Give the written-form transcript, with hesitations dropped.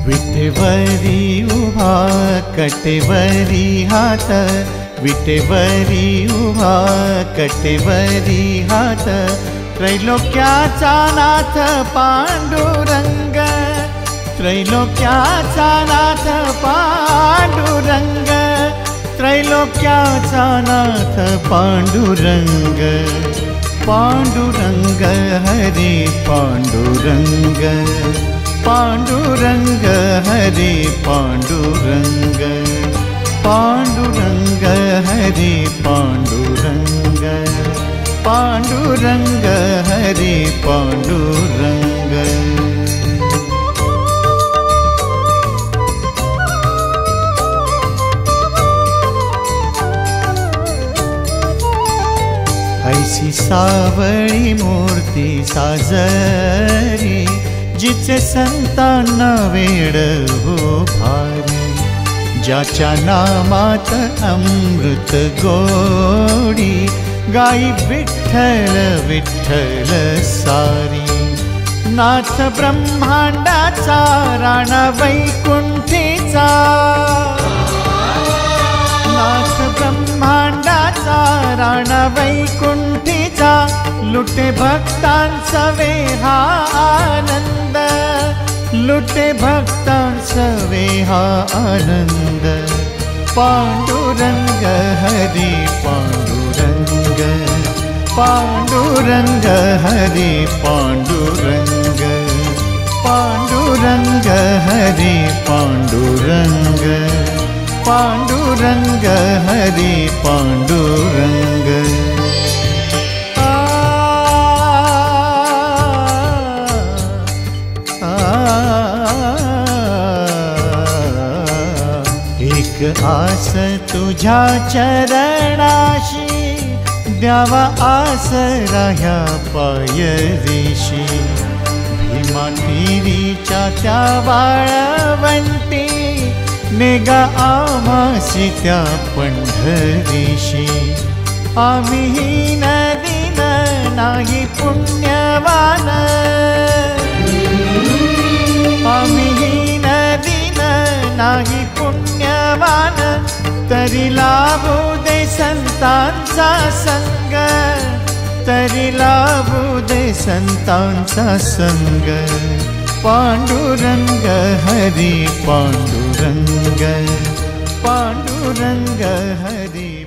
विटेवरी उभा कटेवरी हात, विटेवरी उभा कटेवरी हात, त्रैलोक्याचा नाथ पांडुरंग, त्रैलोक्याचा नाथ पांडुरंग, त्रैलोक्याचा नाथ पांडुरंग, पांडुरंग हरे पांडुरंग, पांडुरंग हरे पांडुरंग, पांडुरंग हरे पांडुरंग, पांडुरंग हरे पांडुरंग। ऐसी सावळी मूर्ती साजरी, जिचे संतांना वेड हो भारी, ज्याच्या नामात अमृत गोडी, गाई विठ्ठल विठ्ठल सारी। नाथ ब्रह्मांडाचा राणा वैकुंठीचा, नाथ ब्रह्मांडाचा राणा वैकुंठीचा, लुटे भक्तांचा वेहा आनंद, लुटे भक्तांचा वेहा आनंद। पांडुरंग हरे पांडुरंग, पांडुरंग हरे पांडुरंग, पांडुरंग हरे पांडुरंग, पांडुरंग हरे पांडुरंग। एक आस तुझ्या चरणाशी, द्यावा आसरा ह्या पायरीशी, भीमा तिरीच्या त्या वाळवंटी, नेगा आम्हासी त्या पंढरीशी। आम्ही हीन दीन नाही पुण्यवान, आम्ही हीन दीन नाही पुण्यवान, तरी लाभू दे संतांचा संग, तरी लाभू दे संतांचा संग। पांडुरंग हरे पांडुरंग, पांडुरंग हरे